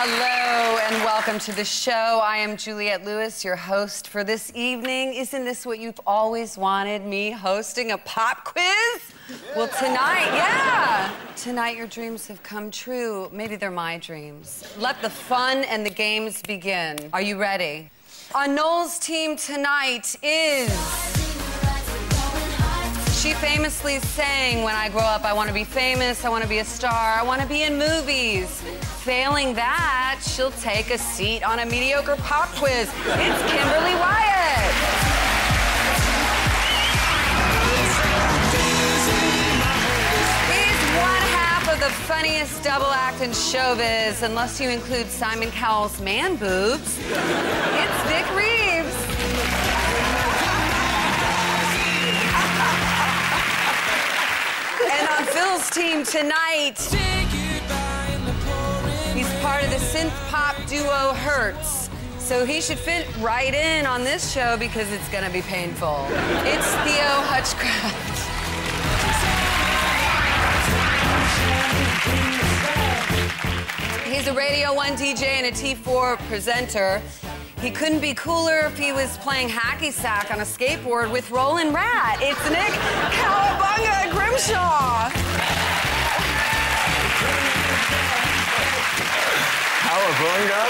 Hello and welcome to the show. I am Juliette Lewis, your host for this evening. Isn't this what you've always wanted, me hosting a pop quiz? Yeah. Well, tonight your dreams have come true. Maybe they're my dreams. Let the fun and the games begin. Are you ready? On Noel's team tonight is... She famously sang, when I grow up, I want to be famous, I want to be a star, I want to be in movies. Failing that, she'll take a seat on a mediocre pop quiz. It's Kimberly Wyatt. He's one half of the funniest double act in showbiz, unless you include Simon Cowell's man boobs. It's Vic Reeves. And on Phil's team tonight, he's part of the synth pop duo Hertz. So he should fit right in on this show because it's gonna be painful. It's Theo Hutchcraft. He's a Radio 1 DJ and a T4 presenter. He couldn't be cooler if he was playing hacky sack on a skateboard with Rollin' Rat. It's Nick Cowabunga Grimshaw. Cowabunga?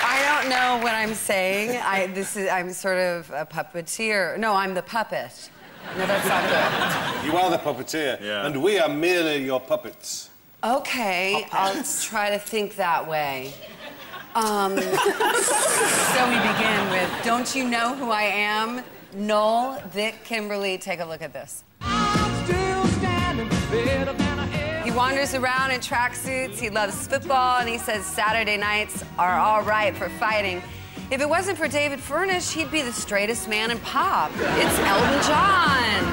I don't know what I'm saying. I'm sort of a puppeteer. No, I'm the puppet. No, that's not good. You are the puppeteer, and we are merely your puppets. Okay, I'll try to think that way. So we begin with, don't you know who I am? Noel, Vic, Kimberly, take a look at this. He wanders around in tracksuits, he loves football, and he says Saturday nights are all right for fighting. If it wasn't for David Furnish, he'd be the straightest man in pop. It's Elton John.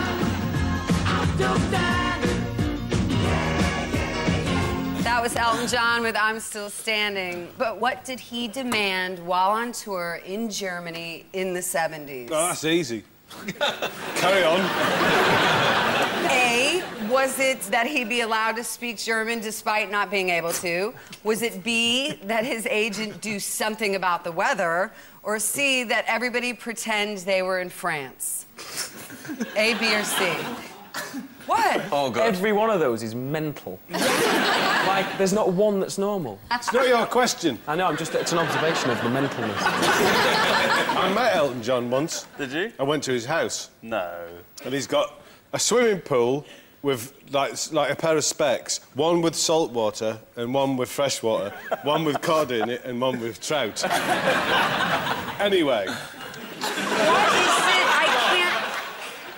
That was Elton John with I'm Still Standing. But what did he demand while on tour in Germany in the 70s? Oh, that's easy. Carry on. A, was it that he be allowed to speak German despite not being able to? Was it B, that his agent do something about the weather? Or C, that everybody pretend they were in France? A, B, or C? What? Oh, God. Every one of those is mental. Like, there's not one that's normal. It's not your question. I know, it's an observation of the mentalness. I met Elton John once. Did you? I went to his house. No. And he's got a swimming pool with, like a pair of specs, one with salt water and one with fresh water, one with cod in it and one with trout. Anyway. What is it? I can't...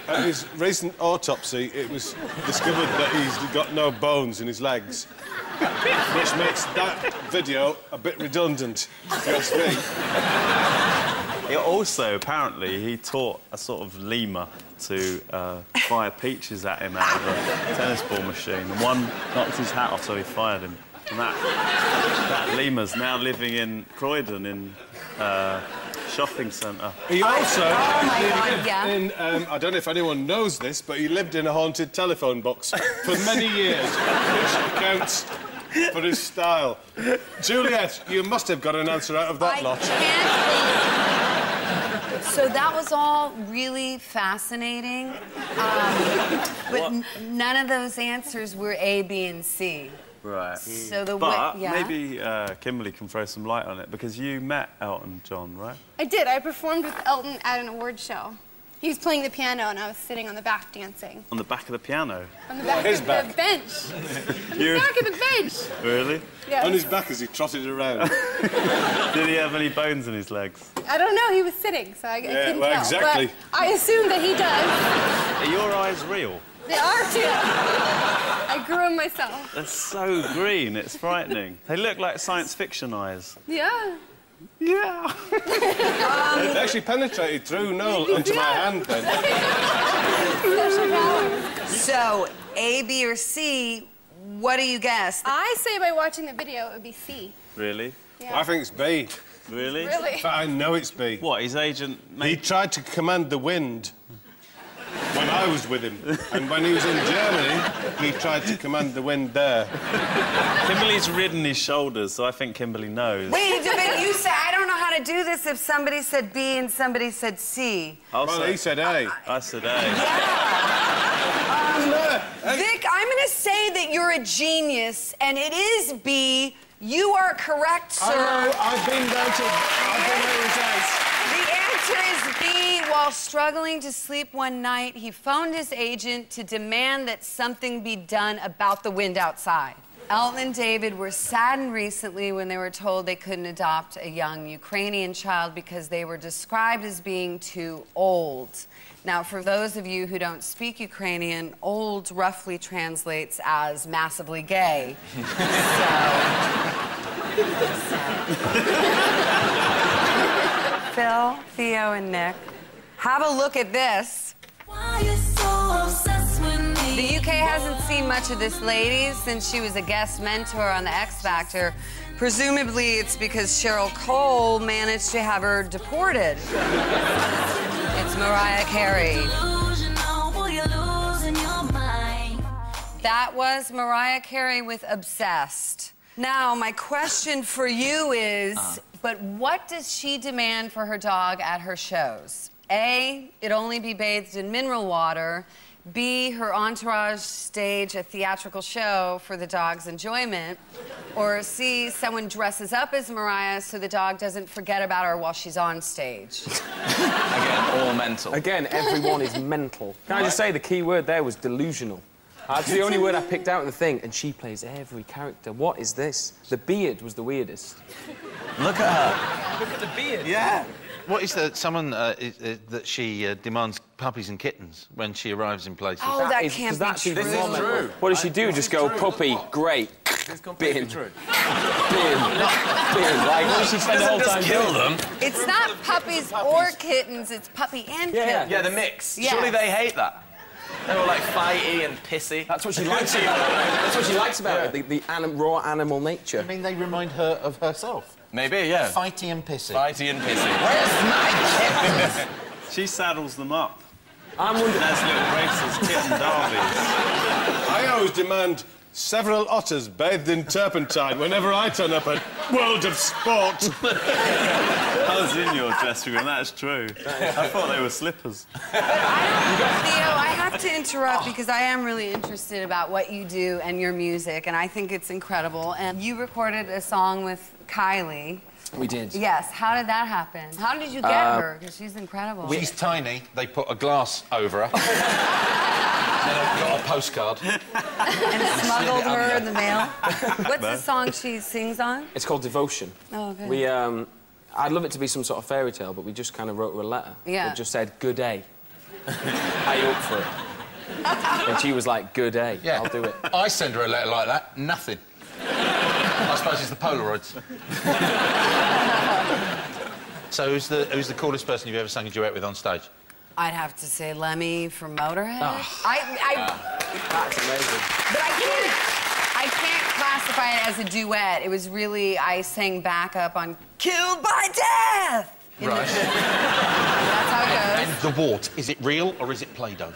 At his recent autopsy, it was discovered that he's got no bones in his legs, which makes that video a bit redundant, if you ask me. Also, apparently, he taught a sort of lemur to fire peaches at him out of a tennis ball machine. And one knocked his hat off, so he fired him. And that lemur's now living in Croydon in... shopping centre. He also lived in, I don't know if anyone knows this, but he lived in a haunted telephone box for many years, which accounts for his style. Juliette, you must have got an answer out of that lot. So that was all really fascinating, but none of those answers were A, B, and C. Right. So the maybe Kimberly can throw some light on it, because you met Elton John, right? I did. I performed with Elton at an award show. He was playing the piano and I was sitting on the back dancing. On the back of the piano? On the back of the bench. On the back of the bench. Really? Yeah. On his back as he trotted around. Did he have any bones in his legs? I don't know. He was sitting, so I couldn't tell. Exactly. But I assume that he does. Are your eyes real? They are, too. I grew them myself. They're so green, it's frightening. They look like science fiction eyes. Yeah. Yeah. It actually penetrated through Noel onto my hand then. So, A, B, or C, what do you guess? I say by watching the video, it would be C. Really? Yeah. I think it's B. Really? Really? In fact, I know it's B. What, his agent... He tried to command the wind when I was with him. And when he was in Germany, he tried to command the wind there. Kimberly's ridden his shoulders, so I think Kimberly knows. Wait, but you said, I don't know how to do this if somebody said B and somebody said C. Well, he said A. I said A. Yeah. Vic, I'm going to say that you're a genius, and it is B. You are correct, sir. I know, I've been voted. The answer is B. While struggling to sleep one night, he phoned his agent to demand that something be done about the wind outside. Elton and David were saddened recently when they were told they couldn't adopt a young Ukrainian child because they were described as being too old. Now, for those of you who don't speak Ukrainian, old roughly translates as massively gay. Phil, Theo, and Nick, have a look at this. The UK hasn't seen much of this lady since she was a guest mentor on The X Factor. Presumably, it's because Cheryl Cole managed to have her deported. It's Mariah Carey. That was Mariah Carey with Obsessed. Now, my question for you is, but what does she demand for her dog at her shows? A, it only be bathed in mineral water. B, her entourage stage a theatrical show for the dog's enjoyment. Or C, someone dresses up as Mariah so the dog doesn't forget about her while she's on stage. Again, all mental. Again, everyone is mental. Can I just say the key word there was delusional? That's the only word I picked out in the thing, and she plays every character. What is this? The beard was the weirdest. Look at her. Look at the beard. Yeah. What is that? Someone that she demands puppies and kittens when she arrives in places. Oh, that can't be true. This is true. What does she do? Just go, puppy, great, bin, bin. Like, what does she spend the whole time kill doing? them. It's not puppies or kittens, it's puppy and kittens. Yeah, the mix. Yes. Surely they hate that. They were like fighty and pissy. That's what she likes about it. That's what she likes about it, the raw animal nature. I mean, they remind her of herself. Maybe, yeah. Fighty and pissy. Fighty and pissy. Where's my kittens? She saddles them up. I'm wondering... There's little races, kitten derbies. I always demand several otters bathed in turpentine whenever I turn up at World of Sport. I was in your dressing room, that's true. I thought they were slippers. Theo, I have to interrupt because I am really interested about what you do and your music, and I think it's incredible. And you recorded a song with Kylie. We did. Yes. How did that happen? How did you get her? Because she's incredible. She's tiny. They put a glass over her. Then I got a postcard. And smuggled her in the mail. What's the song she sings on? It's called Devotion. Oh, okay. We, I'd love it to be some sort of fairy tale, but we just kind of wrote her a letter. Yeah. It just said, good day. Are you up for it? And she was like, good day. Yeah. I'll do it. I send her a letter like that. Nothing. I suppose it's the Polaroids. So who's the coolest person you've ever sung a duet with on stage? I'd have to say Lemmy from Motorhead. That's amazing. But I can't classify it as a duet. It was really, I sang backup on Killed by Death. Right. That's how it goes. And the wart, is it real or is it Play-Doh?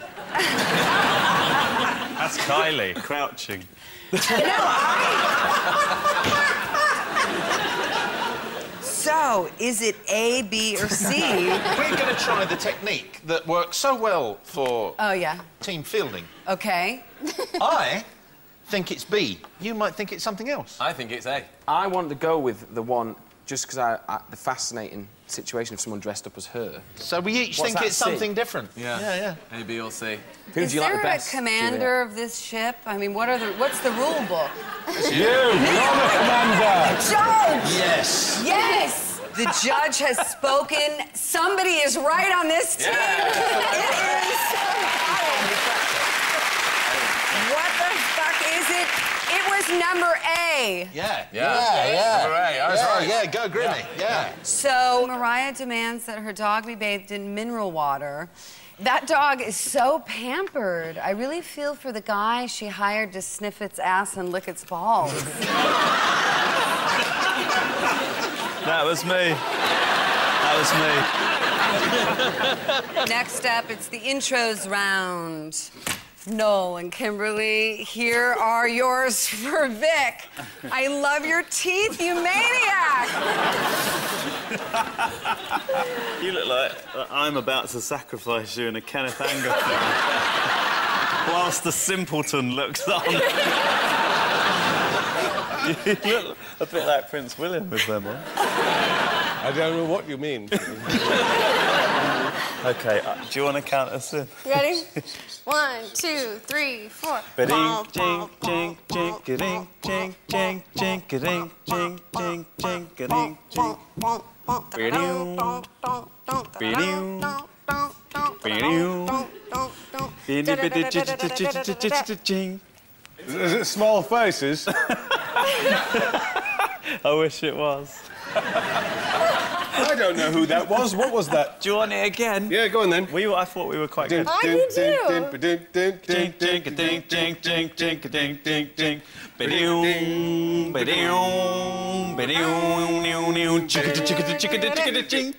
That's Kylie, crouching. So, is it A, B, or C? We're going to try the technique that works so well for team fielding. Okay. I think it's B. You might think it's something else. I think it's A. I wanted to go with the one just because the fascinating situation of someone dressed up as her. So we each What's think that it's C? something different. Yeah. A, B, or C. Who do you like the best? Is there a commander of this ship? I mean, what's the rule book? You're the commander! Judge! Yes. Yes! The judge has spoken. Somebody is right on this team. It is. What the fuck is it? It was number A. Yeah. Number A. I was right. Yeah, go Grimmy. Yeah. So Mariah demands that her dog be bathed in mineral water. That dog is so pampered. I really feel for the guy she hired to sniff its ass and lick its balls. That was me. That was me. Next up, it's the intros round. Noel and Kimberly, here are yours for Vic. I love your teeth, you maniac! You look like I'm about to sacrifice you in a Kenneth Anger film. Whilst the simpleton looks on. You look a bit like Prince William with them on. I don't know what you mean. OK, do you want to count us in? You ready? 1, 2, 3, 4. Ba-ding, jing, jing, jing, ka-ding, jing, jing, jing, ka-ding, jing, jing, jing, ka-ding, jing. Is it small faces? I wish it was. I don't know who that was. What was that? Do you want it again? Yeah, go on then. I thought we were quite good. I do too. Jing, jing, ka-ding, jing, jing, jing, ka-ding, jing, jing. Ba-ding, ba-ding, ba-ding, chicka-da-chicka-da-chicka-da-chicka-da-ching.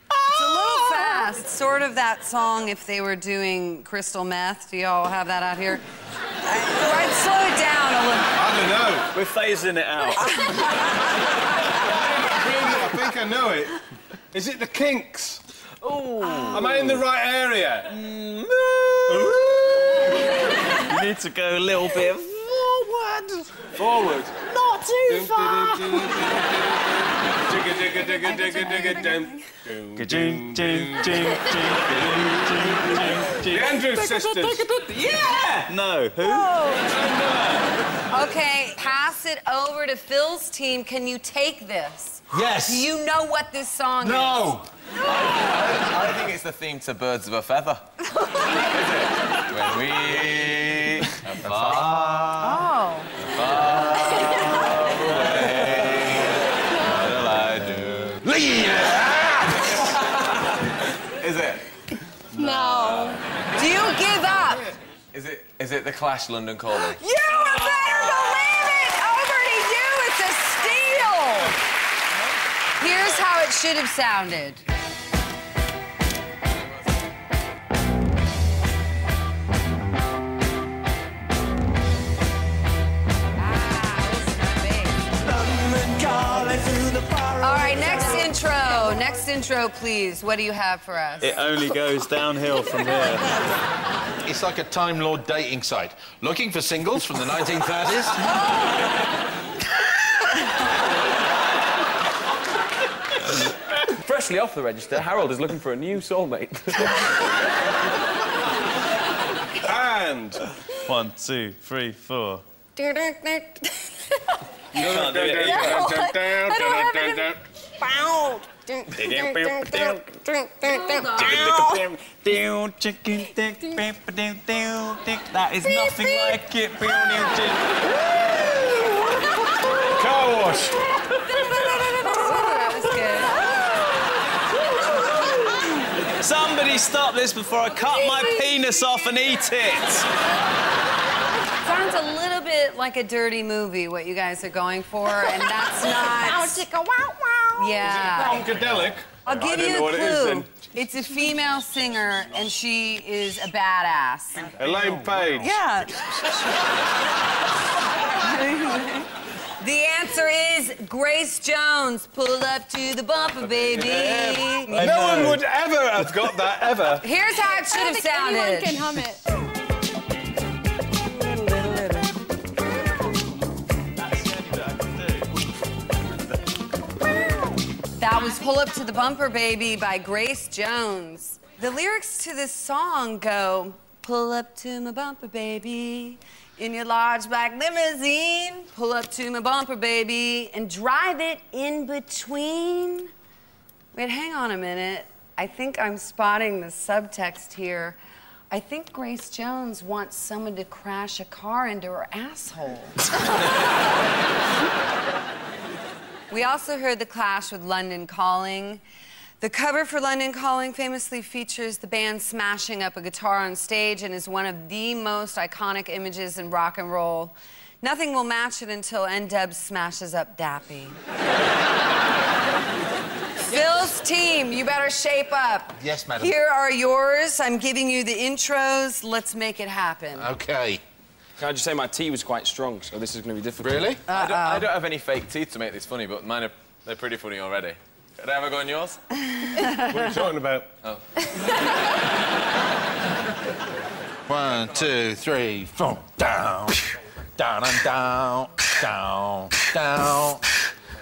It's a little fast. It's sort of that song if they were doing crystal meth. Do y'all have that out here? I'd slow it down a little. I don't know. We're phasing it out. I think I know it. Is it the Kinks? Oh. Am I in the right area? You need to go a little bit forward. Forward. Not too far. Jing, jing, jing, The Andrews sisters. Yeah! No, who? Okay, pass it over to Phil's team. Can you take this? Yes. Do you know what this song is? No. I think it's the theme to Birds of a Feather. Is it? When we are far, Oh. far away, what'll I do? Is it? No. Do you give up? Is it the Clash London Calling? You better believe it! Over to you, it's a steal! Here's how it should have sounded. All right, next intro, please. What do you have for us? It only goes downhill from here. It's like a Time Lord dating site. Looking for singles from the 1930s? Freshly off the register, Harold is looking for a new soulmate. And 1, 2, 3, 4. I Can't do it. don't have it. Bow. That is nothing like it. car wash. That was good. Somebody stop this before I cut my penis off and eat it. Sounds a little bit like a dirty movie, what you guys are going for, and that's not... Yeah. Funkadelic. I'll give you a clue. It's a female singer, and she is a badass. Elaine Page. Yeah. The answer is Grace Jones. Pull up to the bumper, baby. No one would ever have got that, ever. Here's how it should have sounded. Anyone can hum it. That was Pull Up to the Bumper, Baby by Grace Jones. The lyrics to this song go, pull up to my bumper, baby, in your large black limousine. Pull up to my bumper, baby, and drive it in between. Wait, hang on a minute. I think I'm spotting the subtext here. I think Grace Jones wants someone to crash a car into her asshole. We also heard The Clash with London Calling. The cover for London Calling famously features the band smashing up a guitar on stage and is one of the most iconic images in rock and roll. Nothing will match it until N-Dubz smashes up Dappy. Phil's team, you better shape up. Yes, madam. Here are yours. I'm giving you the intros. Let's make it happen. OK. Can I just say my tea was quite strong, so this is going to be difficult. Really? I don't have any fake teeth to make this funny, but mine they're pretty funny already. Could I have a go on yours? What are you talking about? Oh. 1, 2, 3, 4. Down. Down and down. Down. Down.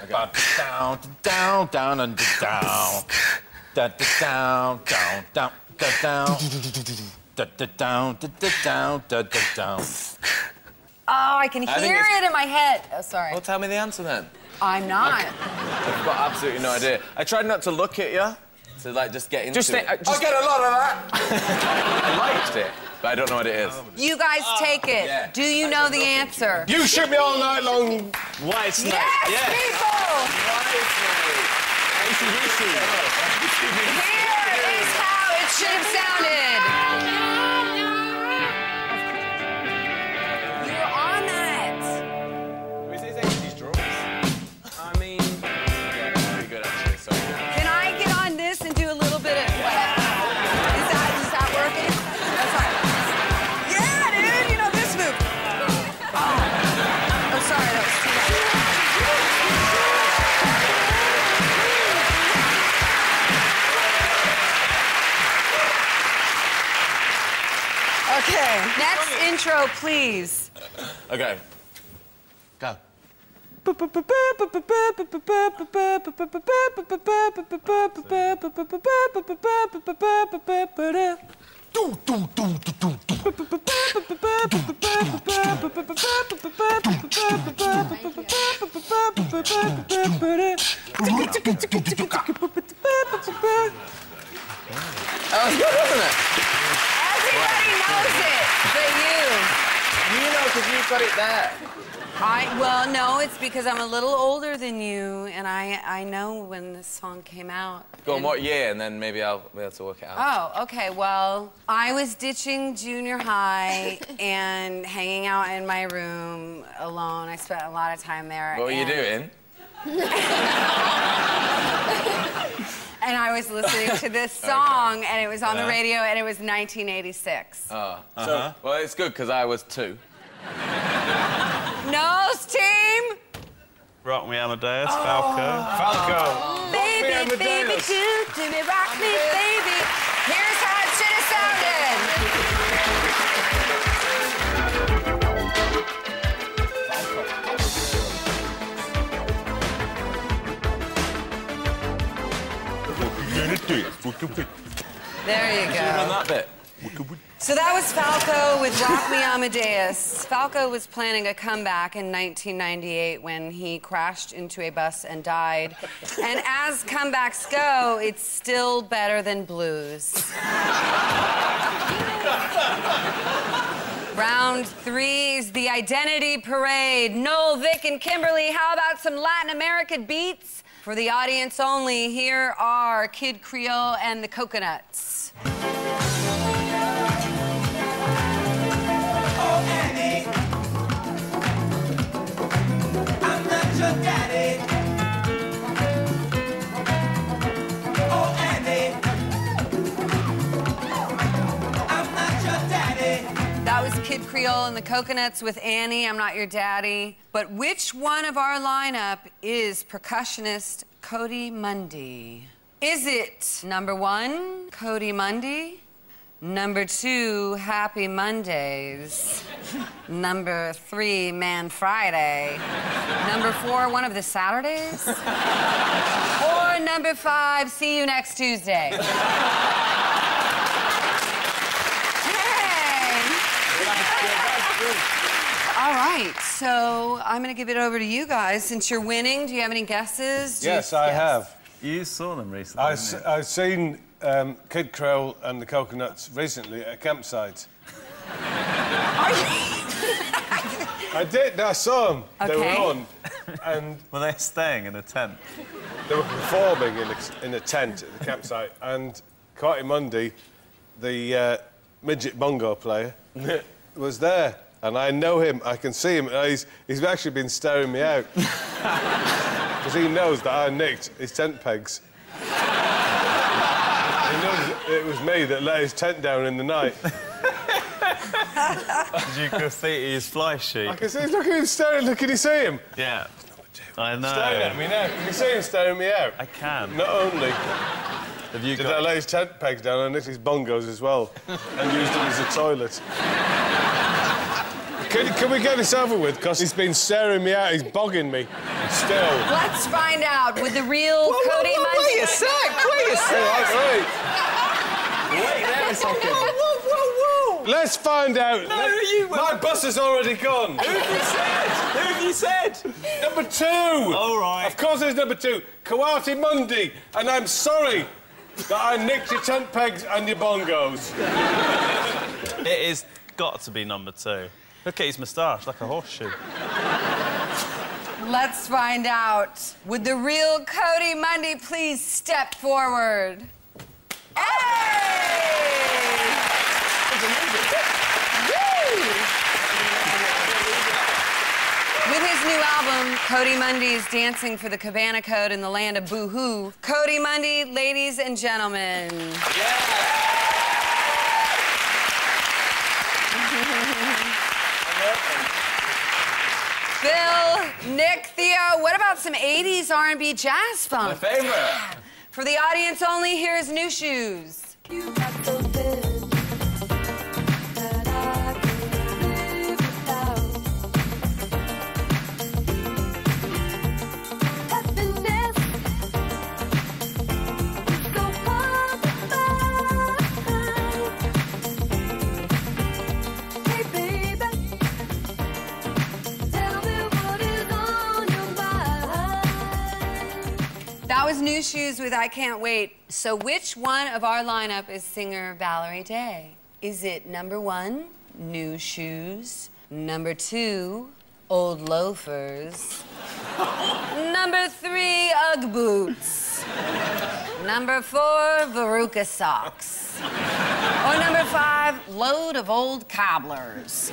Down, down, down and down. Down, down, down, down, down. Down, down, down. Oh, I can hear it in my head. Oh, sorry. Well, tell me the answer then. I'm not. I've got absolutely no idea. I tried not to look at you, to like just get into it. Just I get a lot of that. I liked it, but I don't know what it is. You guys take it. Yeah. Do you know the answer? You shoot me all night long. White snake. Yes, people! Here is how it should have sounded. You were on that. I mean... Yeah, pretty good actually, so Can I get on this and do a little bit of... Is that working? That's right. Yeah, dude, you know this move. Oh, sorry, that was too much. Okay, next intro, please. Okay. Go. That was good, wasn't it? Everybody knows it, but you. You know, because you've got it there. Well, no, it's because I'm a little older than you, and I know when this song came out. Go on, and... what year, and then maybe I'll be able to work it out. Oh, okay, well, I was ditching junior high and hanging out in my room alone. I spent a lot of time there. What were you doing? And I was listening to this song, and it was on the radio, and it was 1986. Oh. So, well, it's good, because I was 2. Nose team! Rock me Amadeus, Falco. Falco. Baby, baby, do me, rock me, baby. Here's how it should have sounded. There you go. On that bit. So that was Falco with Rock Me Amadeus. Falco was planning a comeback in 1998 when he crashed into a bus and died. And as comebacks go, it's still better than blues. Round 3 is the Identity Parade. Noel, Vic, and Kimberly, how about some Latin American beats? For the audience only, here are Kid Creole and the Coconuts. That was Kid Creole and the Coconuts with Annie, I'm Not Your Daddy. But which one of our lineup is percussionist Cody Mundy? Is it number 1, Cody Mundy? Number 2, Happy Mondays. Number 3, Man Friday. Number 4, one of the Saturdays. Or number 5, See You Next Tuesday. All right, so I'm going to give it over to you guys. Since you're winning, do you have any guesses? Yes, I have. You saw them recently, didn't you? I've seen Kid Creole and the Coconuts recently at a campsite. Are you... I did. I saw them. Okay. They were on, and Were they staying in a tent? they were performing in a tent at the campsite. And Cody Mundy, the midget bongo player, was there. And I know him. I can see him. He's actually been staring me out because he knows that I nicked his tent pegs. it was me that let his tent down in the night. Did you graffiti his fly sheet? I can see, look at him staring, look, can you see him? Yeah. I know. Staring at me now. Can you see him staring me out? I can. Not only Did I lay his tent pegs down, I nicked his bongos as well and used them as a toilet. Can we get this over with? Because he's been staring me out, he's bogging me. Still. Let's find out with the real Cody Mundy. Wait a sec, wait a sec. Right. Wait there a second. Whoa. Let's find out. No, you... My bus has already gone. Who have you said? Number 2. All right. Of course it's number 2. Kawati Mundi. And I'm sorry that I nicked your tent pegs and your bongos. It is got to be number 2. Look at his moustache, like a horseshoe. Let's find out. Would the real Cody Mundy please step forward? Hey! Woo! With his new album, Cody Mundy is dancing for the Cabana Code in the land of Boo-Hoo. Cody Mundy, ladies and gentlemen. Bill, Nick, Theo, what about some 80s R&B jazz funk? My favorite. For the audience only, here's New Shoes. That was New Shoes with I Can't Wait. So which one of our lineup is singer Valerie Day? Is it number 1, New Shoes? Number 2, Old Loafers? Number 3, Ugg Boots? Number 4, Veruca Socks? Or number 5, Load of Old Cobblers?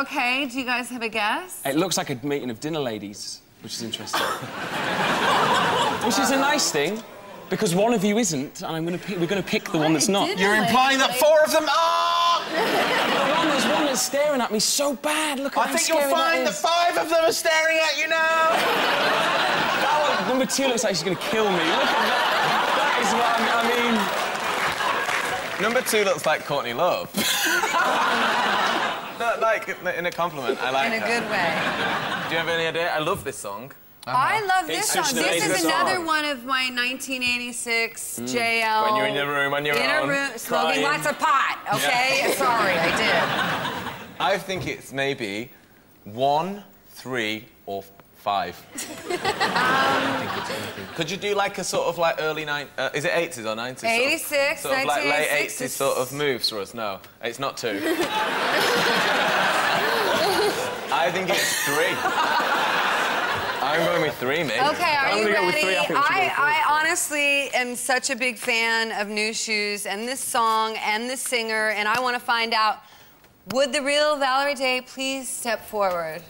Okay, do you guys have a guess? It looks like a meeting of dinner ladies, which is interesting. Which is a nice thing, because one of you isn't, and we're going to pick the one that's not. You're implying that 4 of them are... There's one that's staring at me so bad. Look at I think you'll find that 5 of them are staring at you now. That one, number 2 looks like she's going to kill me. Look at that. That is what I mean. Number 2 looks like Courtney Love. No, like, in a compliment, I like In a her. good way. Do you have any idea? I love this song. I love this It's song. such an This is amazing another song. one of my 1986 JL. When you're in your room on your In a own, room, smoking crying. lots of pot, okay? Sorry, I did. I think it's maybe 1, 3, or 5. Could you do like a sort of like early is it 80s or 90s? 86, sort of like late 1986 80s sort of moves for us? No, it's not 2. I think it's 3. I'm going with 3, mate. Okay, are I'm you gonna go with ready? 3. I think we should go with 3. I honestly am such a big fan of New Shoes and this song and the singer, and I want to find out, would the real Valerie Day please step forward?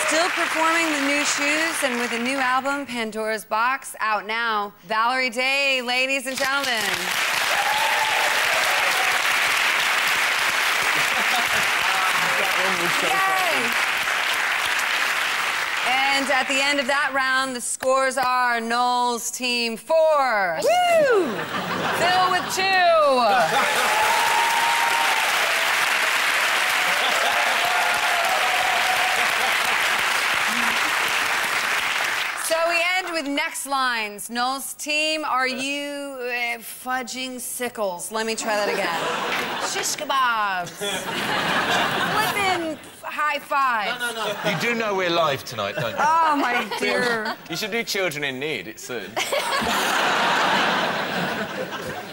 Still performing the New Shoes and with a new album, Pandora's Box, out now. Valerie Day, ladies and gentlemen. Yay! And at the end of that round, the scores are Noel's team 4. Woo! Phil with 2. So we end with next lines. Noel's team, are you fudging sickles? Let me try that again. Shish kebabs. Flippin' high fives. No. You do know we're live tonight, don't you? Oh, my dear. You should do Children in Need. It's soon.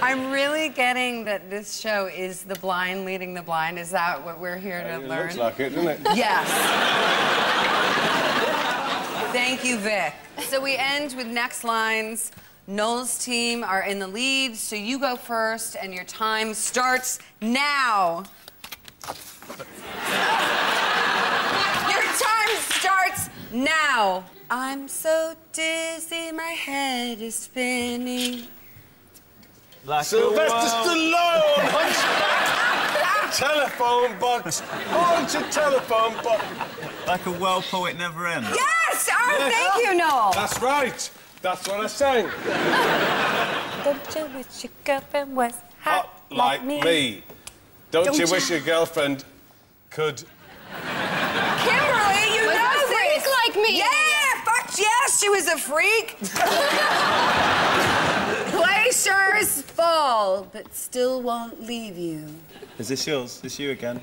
I'm really getting that this show is the blind leading the blind. Is that what we're here to learn? Looks like it, doesn't it? Yes. Thank you, Vic. So we end with next lines. Noel's team are in the lead, so you go first, and your time starts now. Your time starts Now, I'm so dizzy, my head is spinning. Like Sylvester Stallone! Telephone box! Haunted telephone box! Like a whirlpool, it never ends. Yes! Oh, thank you, Noel. That's right. That's what I sang. Don't you wish your girlfriend was hot Like me. Don't you wish your girlfriend could... Kimberly, you know a freak like me. Yeah, fuck yes, she was a freak. Glaciers fall, but still won't leave you. Is this yours? Is this you again?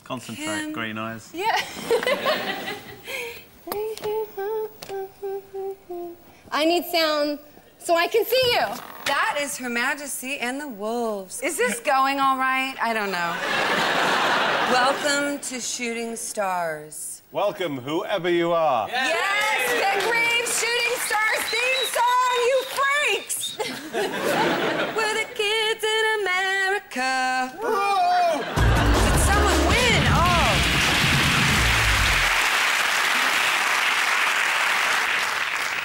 Concentrate, green eyes. Yeah. I need sound so I can see you. That is Her Majesty and the Wolves. Is this going all right? I don't know. Welcome to Shooting Stars. Welcome, whoever you are. Yes, Vic Reeves, Shooting Stars theme song, you freaks! We're the kids in America. Whoa! Did someone win? Oh.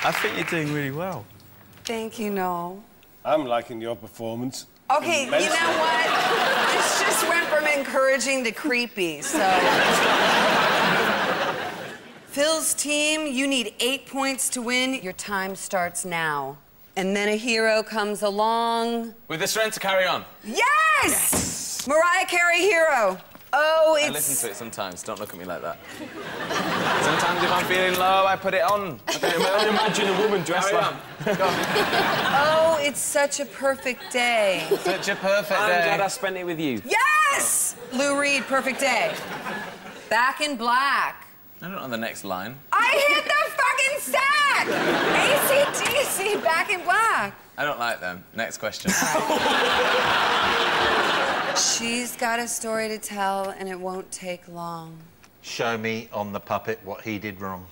I think you're doing really well. Thank you, Noel. I'm liking your performance. Okay, you know what? This just went from encouraging to creepy, so... Phil's team, you need 8 points to win. Your time starts now. And then a hero comes along. With the strength to carry on. Yes! Mariah Carey hero. Oh, it's... I listen to it sometimes. Don't look at me like that. Sometimes if I'm feeling low, I put it on. I can imagine a woman dressed like... Oh, it's such a perfect day. Such a perfect I'm day. glad I spent it with you. Yes! Lou Reed, perfect day. Back in Black. I don't know the next line. I hit the fucking sack! AC/DC, Back in Black. I don't like them. Next question. She's got a story to tell, and it won't take long. Show me on the puppet what he did wrong.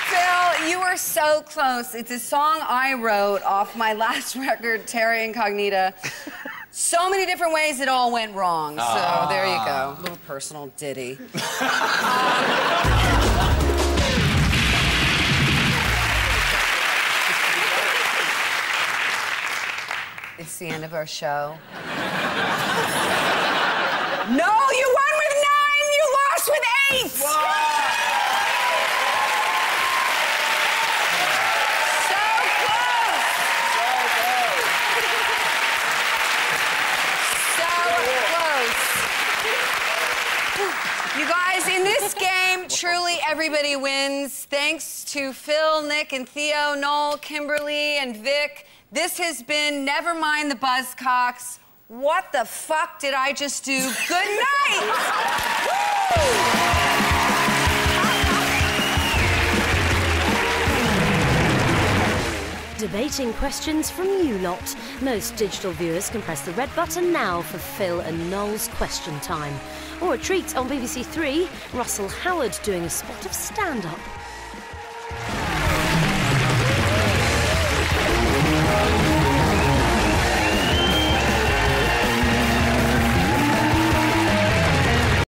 Phil, you were so close. It's a song I wrote off my last record, Terra Incognita. So many different ways it all went wrong. So there you go. A little personal ditty. It's the end of our show. No, you won with 9, you lost with 8! So close! So close. You guys, in this game, truly everybody wins. Thanks to Phil, Nick, and Theo, Noel, Kimberly, and Vic. This has been Never Mind the Buzzcocks. What the fuck did I just do? Good night! Debating questions from you lot. Most digital viewers can press the red button now for Phil and Noel's question time. Or a treat on BBC 3, Russell Howard doing a spot of stand-up.